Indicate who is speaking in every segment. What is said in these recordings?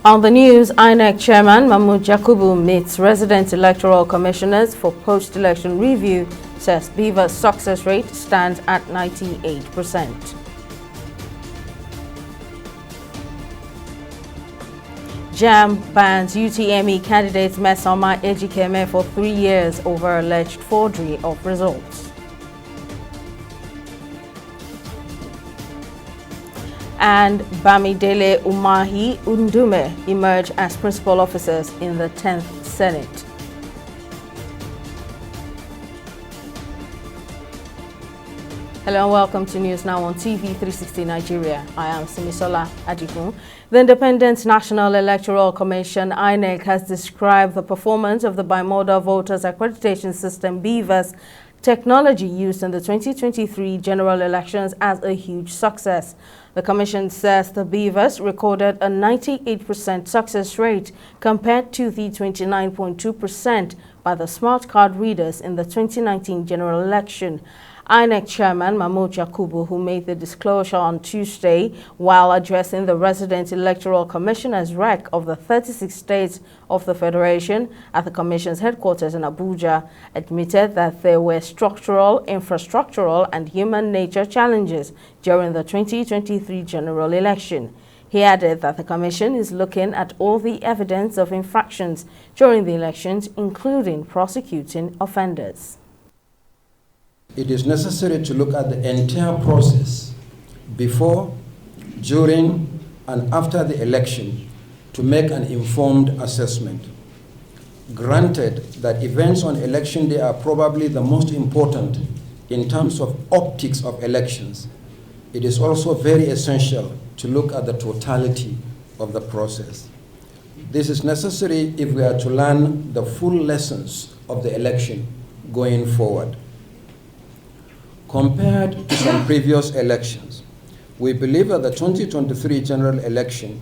Speaker 1: On the news, INEC Chairman Mahmood Yakubu meets resident electoral commissioners for post-election review, says BVAS success rate stands at 98%. JAMB bans UTME candidates Mesoma Ejikeme for 3 years over alleged forgery of results. And Bamidele Umahi Undume emerge as principal officers in the 10th Senate. Hello and welcome to News Now on TV 360 Nigeria. I am Simisola Adigun. The Independent National Electoral Commission, INEC, has described the performance of the Bimodal Voters Accreditation System, BVAS, technology used in the 2023 general elections as a huge success. The Commission says the BVAS recorded a 98% success rate compared to the 29.2% by the smart card readers in the 2019 general election. INEC Chairman Mahmood Yakubu, who made the disclosure on Tuesday while addressing the resident electoral commissioners REC of the 36 states of the Federation at the Commission's headquarters in Abuja, admitted that there were structural, infrastructural, and human nature challenges during the 2023 general election. He added that the Commission is looking at all the evidence of infractions during the elections, including prosecuting offenders.
Speaker 2: It is necessary to look at the entire process before, during, and after the election to make an informed assessment. Granted that events on election day are probably the most important in terms of optics of elections, it is also very essential to look at the totality of the process. This is necessary if we are to learn the full lessons of the election going forward. Compared to some previous elections, we believe that the 2023 general election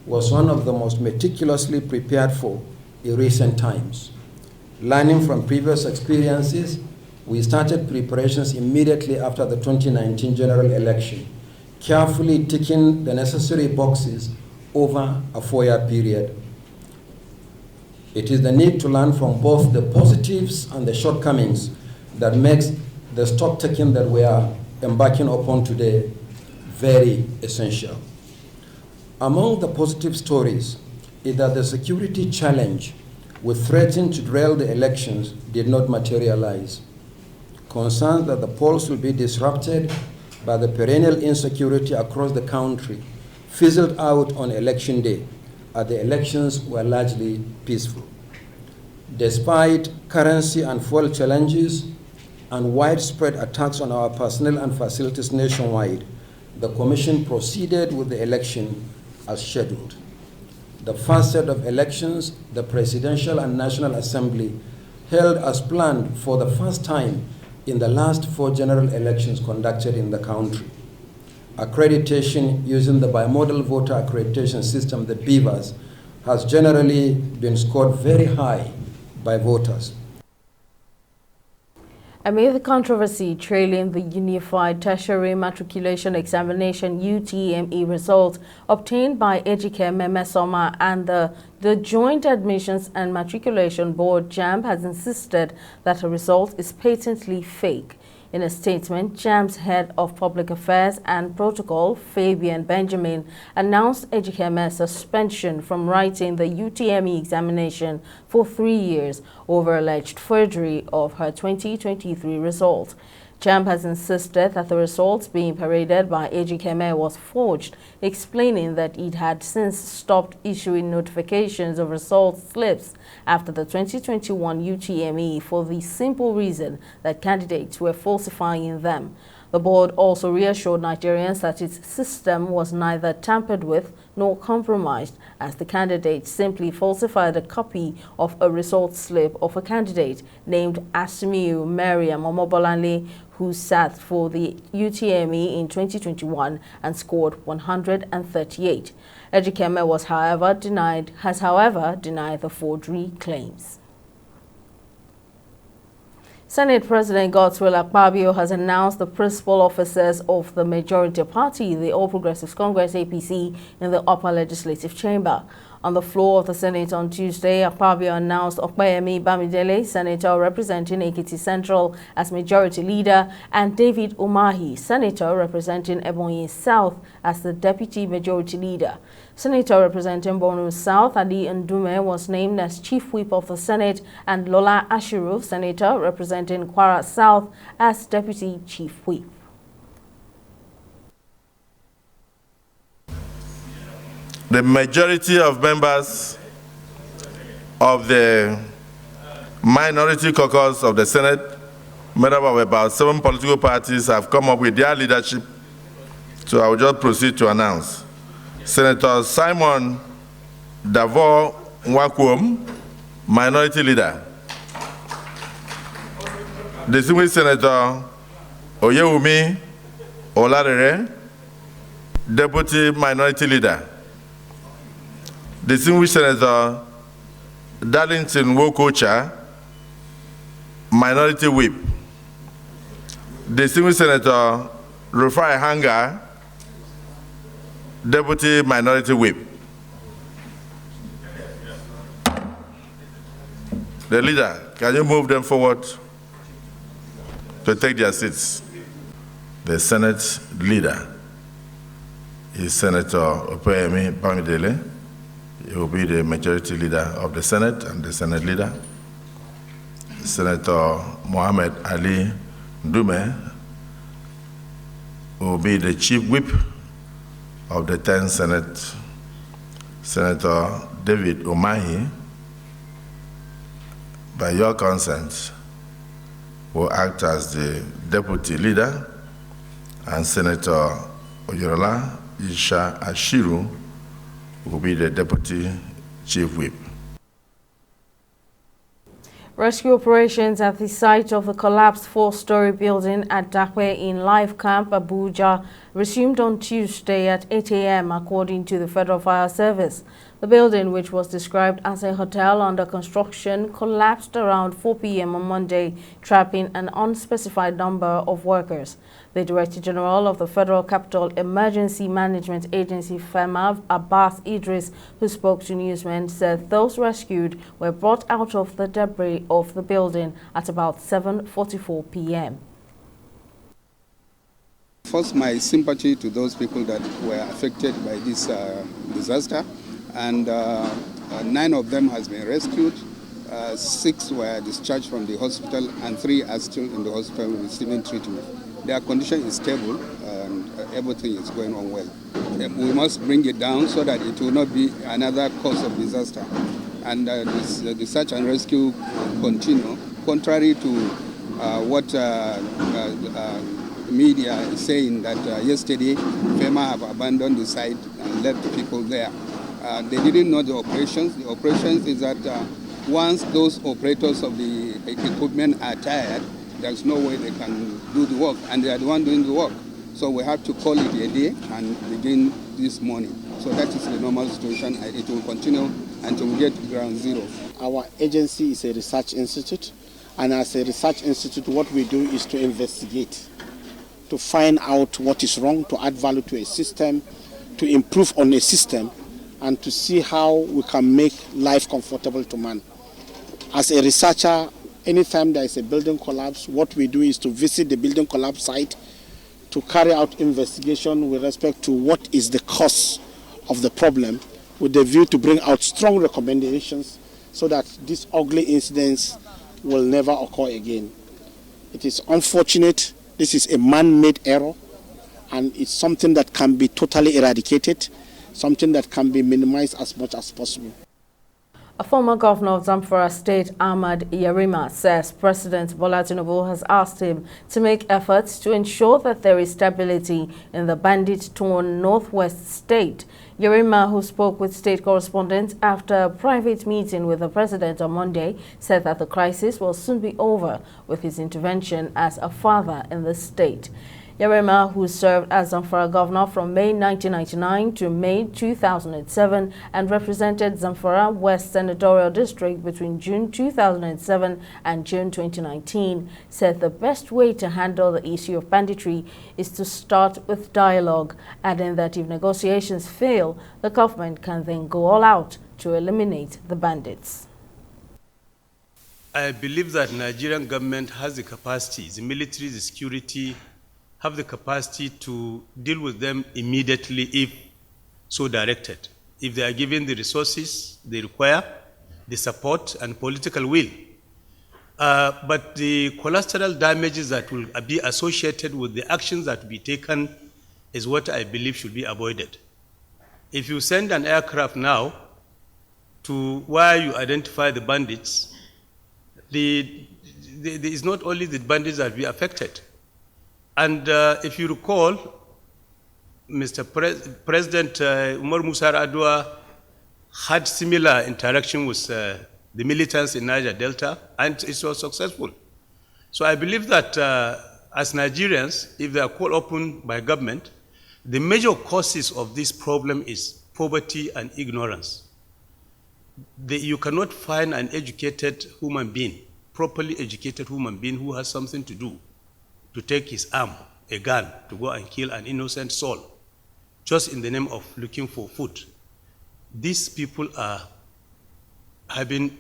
Speaker 2: was one of the most meticulously prepared for in recent times. Learning from previous experiences, we started preparations immediately after the 2019 general election, carefully ticking the necessary boxes over a 4-year period. It is the need to learn from both the positives and the shortcomings that makes the stock taking that we are embarking upon today very essential. Among the positive stories is that the security challenge with threatening to derail the elections did not materialize. Concerns that the polls will be disrupted by the perennial insecurity across the country fizzled out on election day, as the elections were largely peaceful. Despite currency and fuel challenges and widespread attacks on our personnel and facilities nationwide, the Commission proceeded with the election as scheduled. The first set of elections, the Presidential and National Assembly, held as planned for the first time in the last 4 general elections conducted in the country. Accreditation using the Bimodal Voter Accreditation System, the BVAS, has generally been scored very high by voters.
Speaker 1: Amid the controversy trailing the Unified Tertiary Matriculation Examination UTME results obtained by Ejikeme Mesoma and the Joint Admissions and Matriculation Board, JAMB has insisted that the result is patently fake. In a statement, JAMB's head of public affairs and protocol, Fabian Benjamin, announced Ejikeme's suspension from writing the UTME examination for 3 years over alleged forgery of her 2023 result. JAMB has insisted that the results being paraded by Ejikeme was forged, explaining that it had since stopped issuing notifications of result slips after the 2021 UTME for the simple reason that candidates were falsifying them. The board also reassured Nigerians that its system was neither tampered with nor compromised, as the candidate simply falsified a copy of a result slip of a candidate named Asmiu Mariam Omobolanle, who sat for the UTME in 2021 and scored 138. Ejikeme has however denied the forgery claims. Senate President Godswill Akpabio has announced the principal officers of the majority party, the All Progressives Congress (APC), in the upper legislative chamber. On the floor of the Senate on Tuesday, Akpabio announced Opeyemi Bamidele, Senator representing Ekiti Central, as Majority Leader, and David Umahi, Senator representing Ebonyi South, as the Deputy Majority Leader. Senator representing Borno South, Ali Ndume, was named as Chief Whip of the Senate, and Lola Ashiru, Senator representing Kwara South, as Deputy Chief Whip.
Speaker 3: The majority of members of the minority caucus of the Senate, made up of about 7 political parties, have come up with their leadership. So I will just proceed to announce. Senator Simon Davor Nwakwom, Minority Leader. Distinguished Senator Oyewumi Olarere, Deputy Minority Leader. Distinguished Senator Darlington Wokocha, Minority Whip. Distinguished Senator Rufai Hanga, Deputy Minority Whip. The leader, can you move them forward to take their seats? The Senate leader is Senator Opeyemi Bamidele. He will be the majority leader of the Senate and the Senate leader. Senator Mohammed Ali Ndume will be the Chief Whip of the 10th Senate. Senator David Umahi, by your consent, will act as the Deputy Leader, and Senator Oyorola Isha Ashiru will be the Deputy Chief Whip.
Speaker 1: Rescue operations at the site of the collapsed 4-story building at Dakwe in Life Camp, Abuja, resumed on Tuesday at 8 a.m. according to the Federal Fire Service. The building, which was described as a hotel under construction, collapsed around 4 p.m. on Monday, trapping an unspecified number of workers. The Director General of the Federal Capital Emergency Management Agency, FEMA, Abbas Idris, who spoke to newsmen, said those rescued were brought out of the debris of the building at about 7:44 p.m.
Speaker 4: First, my sympathy to those people that were affected by this disaster, and 9 of them has been rescued. 6 were discharged from the hospital, and 3 are still in the hospital receiving treatment. Their condition is stable, and everything is going on well. We must bring it down so that it will not be another cause of disaster. And the search and rescue continue, contrary to what media is saying, that yesterday FEMA have abandoned the site and left people there. They didn't know the operations. The operations is that once those operators of the equipment are tired, there's no way they can do the work, and they are the one doing the work. So we have to call it a day and begin this morning. So that is the normal situation. It will continue until we get to ground zero.
Speaker 5: Our agency is a research institute, and as a research institute, what we do is to investigate, to find out what is wrong, to add value to a system, to improve on a system, and to see how we can make life comfortable to man. As a researcher, anytime there is a building collapse, what we do is to visit the building collapse site, to carry out investigation with respect to what is the cause of the problem, with the view to bring out strong recommendations so that these ugly incidents will never occur again. It is unfortunate. This is a man-made error, and it's something that can be totally eradicated, something that can be minimized as much as possible.
Speaker 1: A former governor of Zamfara State, Ahmad Yarima, says President Bola Tinubu has asked him to make efforts to ensure that there is stability in the bandit-torn northwest state. Yarima, who spoke with state correspondents after a private meeting with the president on Monday, said that the crisis will soon be over with his intervention as a father in the state. Yarima, who served as Zamfara governor from May 1999 to May 2007 and represented Zamfara West Senatorial District between June 2007 and June 2019, said the best way to handle the issue of banditry is to start with dialogue, adding that if negotiations fail, the government can then go all out to eliminate the bandits.
Speaker 6: I believe that Nigerian government has the capacity, the military, the security, have the capacity to deal with them immediately if so directed. If they are given the resources they require, the support and political will. But the collateral damages that will be associated with the actions that will be taken is what I believe should be avoided. If you send an aircraft now to where you identify the bandits, it's not only the bandits that will be affected. And if you recall, Mr. President Umar Musa Yar'Adua had similar interaction with the militants in Niger Delta, and it was successful. So I believe that as Nigerians, if they are called upon by government, the major causes of this problem is poverty and ignorance. You cannot find an educated human being, properly educated human being who has something to do, to take his arm, a gun, to go and kill an innocent soul, just in the name of looking for food. These people are having,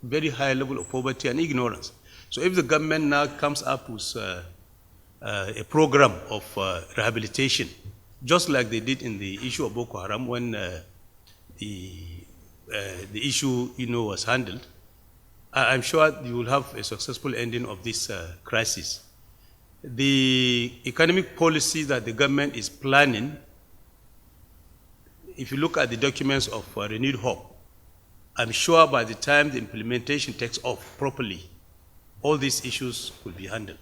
Speaker 6: very high level of poverty and ignorance. So if the government now comes up with a program of rehabilitation, just like they did in the issue of Boko Haram when the issue, was handled, I'm sure you will have a successful ending of this crisis. The economic policy that the government is planning, if you look at the documents of Renewed Hope, I'm sure by the time the implementation takes off properly, all these issues will be handled.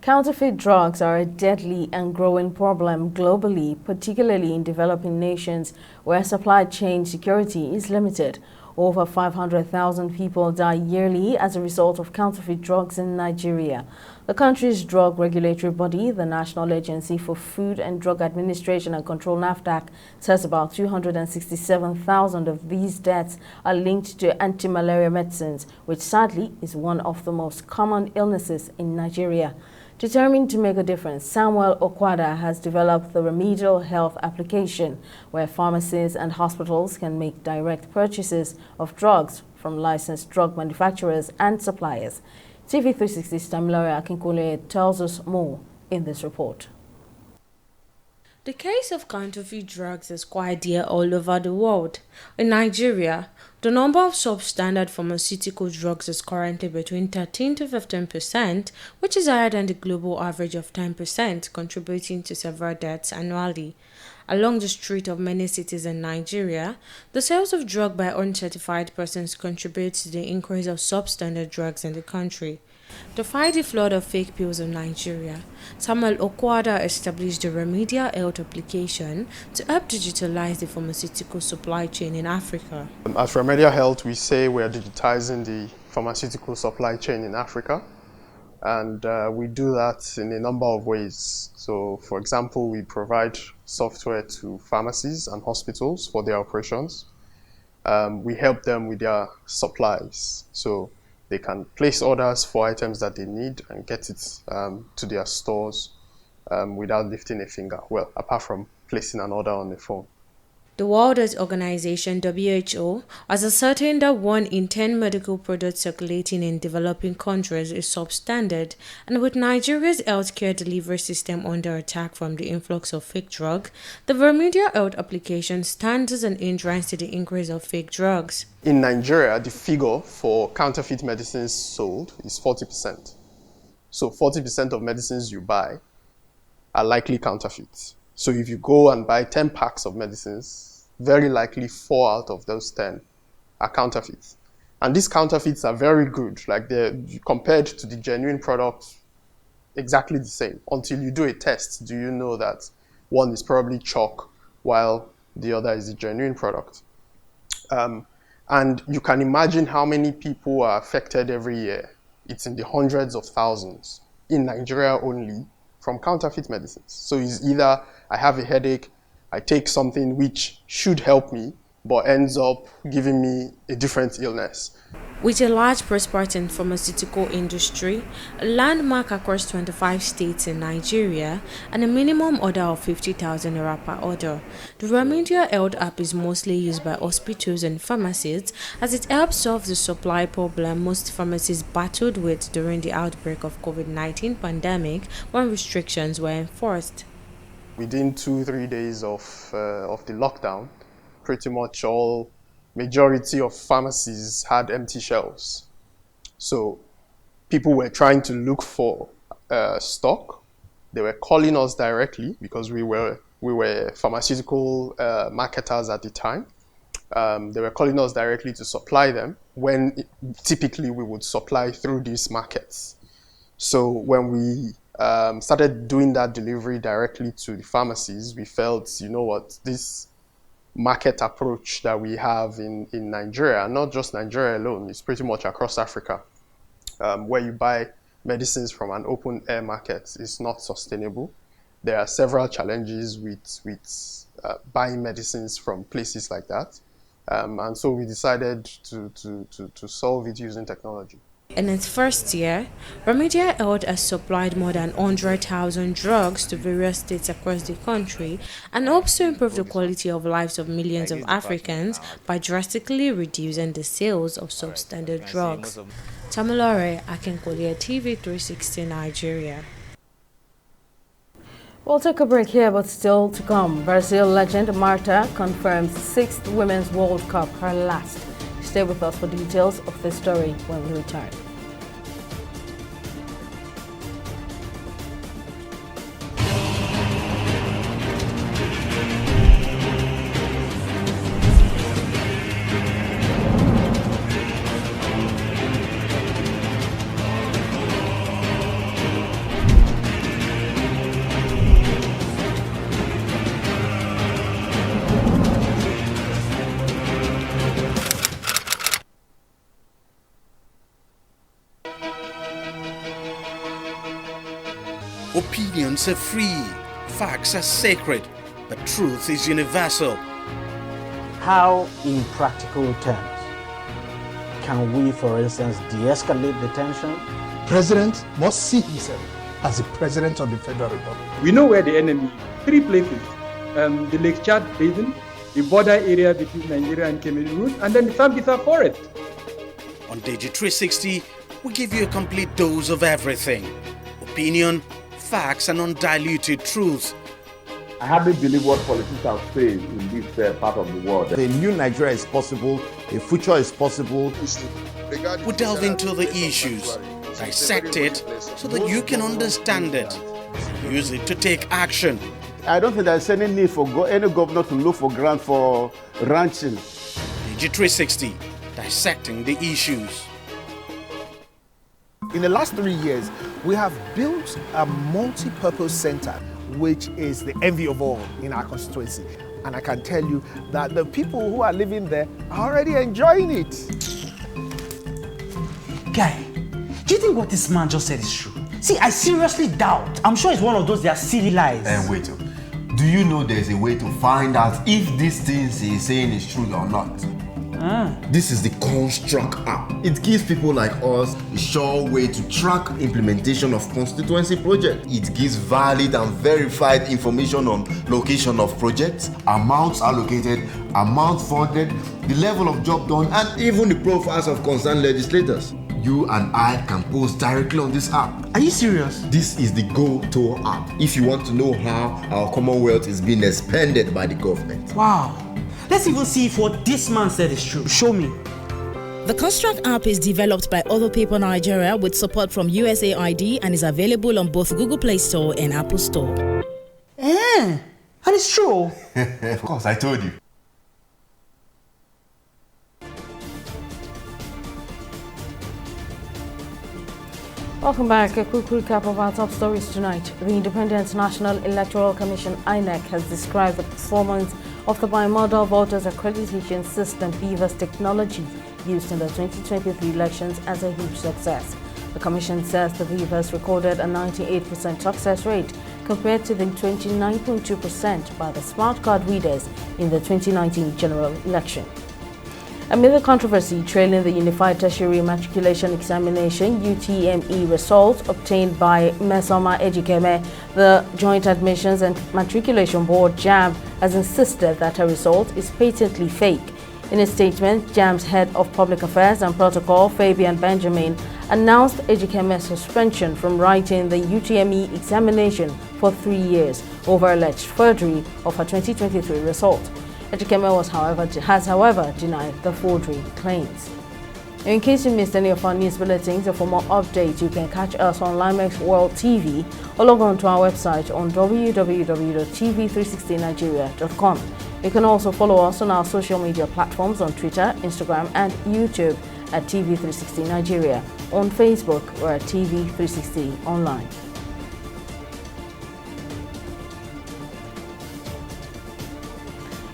Speaker 1: Counterfeit drugs are a deadly and growing problem globally, particularly in developing nations where supply chain security is limited. Over 500,000 people die yearly as a result of counterfeit drugs in Nigeria. The country's drug regulatory body, the National Agency for Food and Drug Administration and Control (NAFDAC), says about 267,000 of these deaths are linked to anti-malaria medicines, which sadly is one of the most common illnesses in Nigeria. Determined to make a difference, Samuel Okwada has developed the Remedial Health application, where pharmacies and hospitals can make direct purchases of drugs from licensed drug manufacturers and suppliers. TV360's Tamilore Akinkole tells us more in this report.
Speaker 7: The case of counterfeit drugs is quite dear all over the world. In Nigeria, the number of substandard pharmaceutical drugs is currently between 13 to 15%, which is higher than the global average of 10%, contributing to several deaths annually. Along the street of many cities in Nigeria, the sales of drugs by uncertified persons contributes to the increase of substandard drugs in the country. To fight the flood of fake pills in Nigeria, Samuel Okwada established the Remedial Health application to help digitalize the pharmaceutical supply chain in Africa.
Speaker 8: As Remedial Health, we say we are digitizing the pharmaceutical supply chain in Africa, and we do that in a number of ways. So, for example, we provide software to pharmacies and hospitals for their operations. We help them with their supplies. So they can place orders for items that they need and get it to their stores without lifting a finger. Well, apart from placing an order on the phone.
Speaker 7: The World Health Organization, WHO, has ascertained that 1 in 10 medical products circulating in developing countries is substandard, and with Nigeria's healthcare delivery system under attack from the influx of fake drugs, the Remedial Health application stands as an hindrance to the increase of fake drugs.
Speaker 8: In Nigeria, the figure for counterfeit medicines sold is 40%. So 40% of medicines you buy are likely counterfeit. So if you go and buy 10 packs of medicines, very likely 4 out of those 10 are counterfeits. And these counterfeits are very good, like they're compared to the genuine product, exactly the same. Until you do a test, do you know that one is probably chalk while the other is a genuine product. And you can imagine how many people are affected every year. It's in the hundreds of thousands in Nigeria only from counterfeit medicines. So it's either I have a headache, I take something which should help me, but ends up giving me a different illness.
Speaker 7: With a large prosperity pharmaceutical industry, a landmark across 25 states in Nigeria, and a minimum order of 50,000 naira per order, the Remedial Health app is mostly used by hospitals and pharmacists as it helps solve the supply problem most pharmacists battled with during the outbreak of COVID-19 pandemic when restrictions were enforced.
Speaker 8: Within 2-3 days of the lockdown, pretty much majority of pharmacies had empty shelves. So people were trying to look for stock. They were calling us directly because we were pharmaceutical marketers at the time. They were calling us directly to supply them when typically we would supply through these markets. So when we started doing that delivery directly to the pharmacies, we felt, you know what, this market approach that we have in Nigeria, not just Nigeria alone, it's pretty much across Africa, where you buy medicines from an open air market is not sustainable. There are several challenges with buying medicines from places like that. And so we decided to solve it using technology.
Speaker 7: In its first year, Remedial Health has supplied more than 100,000 drugs to various states across the country and hopes to improve the quality of lives of millions of Africans by drastically reducing the sales of substandard drugs. Tamilore Akinkolie, TV360 Nigeria.
Speaker 1: We'll take a break here, but still to come. Brazil legend Marta confirms 6th Women's World Cup, her last. Stay with us for details of this story when we return.
Speaker 9: Opinions are free, facts are sacred, but truth is universal.
Speaker 10: How, in practical terms, can we, for instance, de-escalate the tension?
Speaker 11: President must see himself as the President of the Federal Republic.
Speaker 12: We know where the enemy is. 3 places, the Lake Chad Basin, the border area between Nigeria and Cameroon, and then the Sambisa Forest.
Speaker 9: On Digi360, we give you a complete dose of everything. Opinion, facts and undiluted truth.
Speaker 13: I hardly believe what politicians are saying in this part of the world.
Speaker 14: A new Nigeria is possible, a future is possible.
Speaker 9: We delve into the issues, dissect it so that you can understand it, use it to take action.
Speaker 14: I don't think there's any need for any governor to look for grant for ranching.
Speaker 9: Digi360, dissecting the issues.
Speaker 11: In the last 3 years, we have built a multi-purpose center, which is the envy of all in our constituency. And I can tell you that the people who are living there are already enjoying it.
Speaker 15: Guy, do you think what this man just said is true? See, I seriously doubt. I'm sure it's one of those their silly lies.
Speaker 16: And wait, do you know there's a way to find out if these things he's saying is true or not? This is the Construct app. It gives people like us a sure way to track implementation of constituency projects. It gives valid and verified information on location of projects, amounts allocated, amount funded, the level of job done, and even the profiles of concerned legislators. You and I can post directly on this app.
Speaker 15: Are you serious?
Speaker 16: This is the go-to app if you want to know how our Commonwealth is being expanded by the government.
Speaker 15: Wow. Let's even see if what this man said is true. Show me.
Speaker 17: The Construct app is developed by Other People Nigeria with support from USAID and is available on both Google Play Store and Apple Store.
Speaker 15: And it's true.
Speaker 16: Of course, I told you.
Speaker 1: Welcome back. A quick recap of our top stories tonight. The Independent National Electoral Commission, INEC, has described the performance of the bimodal voters accreditation system BVAS technology used in the 2023 elections as a huge success. The Commission says the BVAS recorded a 98% success rate compared to the 29.2% by the smart card readers in the 2019 general election. Amid the controversy trailing the Unified Tertiary Matriculation Examination (UTME) results obtained by Mmesoma Ejikeme, the Joint Admissions and Matriculation Board (JAMB) has insisted that her result is patently fake. In a statement, JAMB's head of Public Affairs and Protocol, Fabian Benjamin, announced Ejikeme's suspension from writing the UTME examination for 3 years over alleged forgery of her 2023 result. Ejikeme has however denied the forgery claims. In case you missed any of our news bulletins or for more updates, you can catch us on Limex World TV or log on to our website on www.tv360nigeria.com. You can also follow us on our social media platforms on Twitter, Instagram and YouTube at TV360 Nigeria. On Facebook, we're at TV360 Online.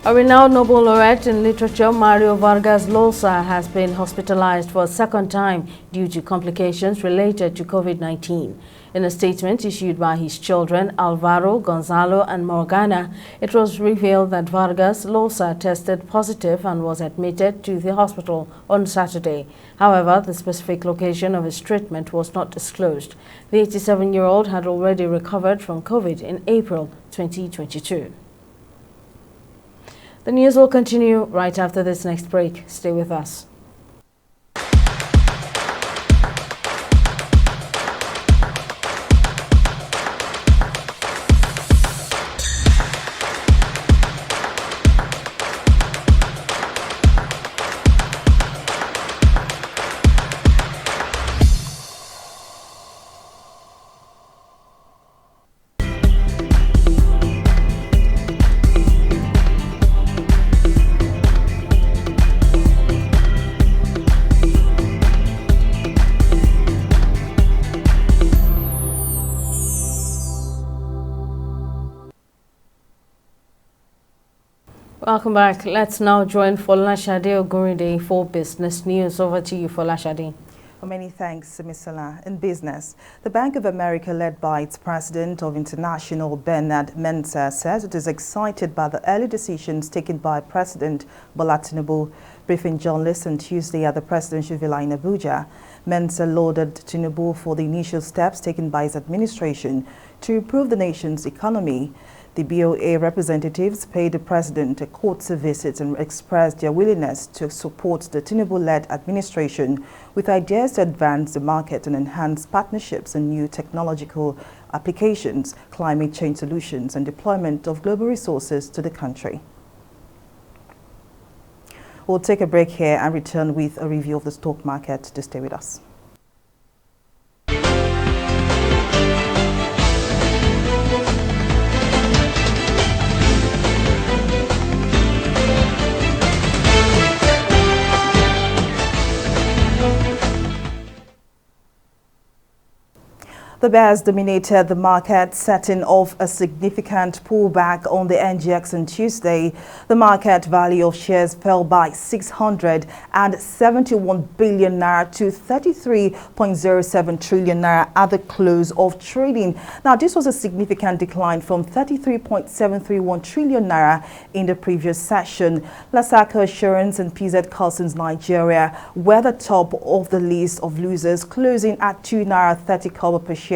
Speaker 1: A renowned Nobel laureate in literature, Mario Vargas Llosa, has been hospitalized for a second time due to complications related to COVID-19. In a statement issued by his children, Alvaro, Gonzalo and Morgana, it was revealed that Vargas Llosa tested positive and was admitted to the hospital on Saturday. However, the specific location of his treatment was not disclosed. The 87-year-old had already recovered from COVID in April 2022. The news will continue right after this next break. Stay with us. Welcome back. Let's now join Folashade Ogurinde for business news. Over to you, Folashade.
Speaker 18: Well, many thanks, Ms. Salah. In business, the Bank of America, led by its president of International, Bernard Mensah, says it is excited by the early decisions taken by President Bola Tinubu. Briefing journalists on Tuesday at the presidential villa in Abuja, Mensah lauded Tinubu for the initial steps taken by his administration to improve the nation's economy. The BOA representatives paid the president a courtesy visit and expressed their willingness to support the Tinubu-led administration with ideas to advance the market and enhance partnerships in new technological applications, climate change solutions, and deployment of global resources to the country. We'll take a break here and return with a review of the stock market. To stay with us. The bears dominated the market, setting off a significant pullback on the NGX on Tuesday. The market value of shares fell by 671 billion naira to 33.07 trillion naira at the close of trading. Now, this was a significant decline from 33.731 trillion naira in the previous session. Lasaka Assurance and PZ Cussons Nigeria were the top of the list of losers, closing at 2 naira 30 kobo per share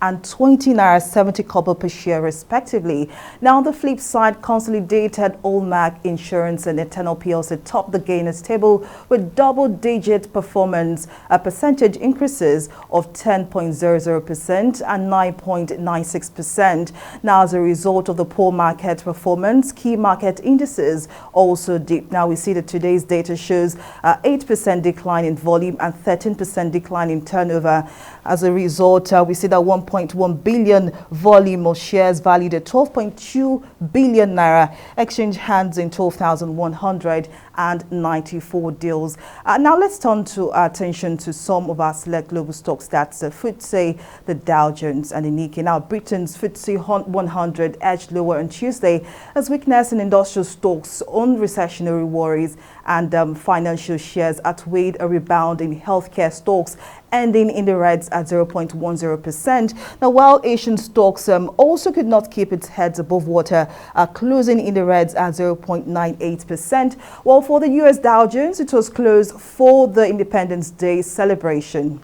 Speaker 18: and 20 naira 70 kobo per share respectively. Now on the flip side, Consolidated, Allmark Insurance and Eternal PLC topped the gainers table with double-digit performance, percentage increases of 10.00% and 9.96%. Now as a result of the poor market performance, key market indices also dipped. Now we see that today's data shows 8% decline in volume and 13% decline in turnover. As a result, we see that 1.1 billion volume of shares valued at 12.2 billion naira exchange hands in 12,194 deals. Now let's turn to our attention to some of our select global stocks. That's the FTSE, the Dow Jones and the Nikkei. Now Britain's FTSE 100 edged lower on Tuesday as weakness in industrial stocks on recessionary worries and financial shares outweighed a rebound in healthcare stocks. ending in the reds at 0.10%. Now, while Asian stocks also could not keep its heads above water, closing in the reds at 0.98%. While for the US Dow Jones, it was closed for the Independence Day celebration.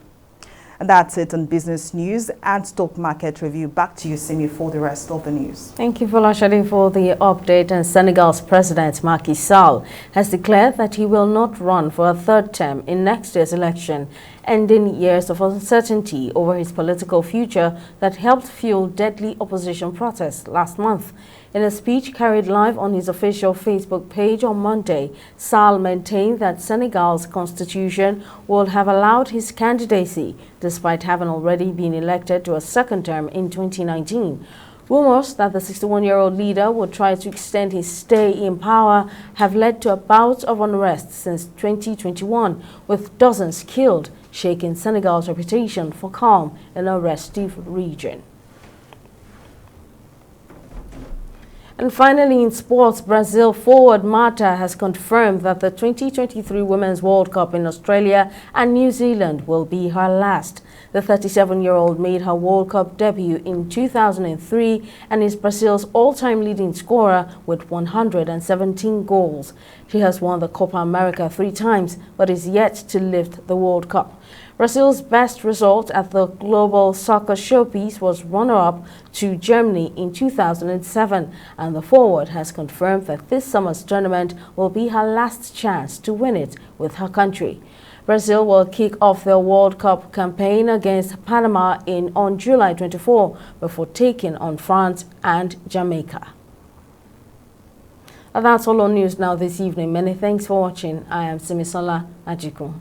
Speaker 18: And that's it on business news and stock market review. Back to you, Simi, for the rest of the news.
Speaker 1: Thank you, Folashade, for the update. And Senegal's President Macky Sall has declared that he will not run for a third term in next year's election, ending years of uncertainty over his political future that helped fuel deadly opposition protests last month. In a speech carried live on his official Facebook page on Monday, Sall maintained that Senegal's constitution would have allowed his candidacy, despite having already been elected to a second term in 2019. Rumors that the 61-year-old leader would try to extend his stay in power have led to a bout of unrest since 2021, with dozens killed, shaking Senegal's reputation for calm in a restive region. And finally, in sports, Brazil forward Marta has confirmed that the 2023 Women's World Cup in Australia and New Zealand will be her last. The 37-year-old made her World Cup debut in 2003 and is Brazil's all-time leading scorer with 117 goals. She has won the Copa America 3 times, but is yet to lift the World Cup. Brazil's best result at the Global Soccer Showpiece was runner-up to Germany in 2007, and the forward has confirmed that this summer's tournament will be her last chance to win it with her country. Brazil will kick off their World Cup campaign against Panama on July 24 before taking on France and Jamaica. And that's all on news now this evening. Many thanks for watching. I am Simisola Ajikun.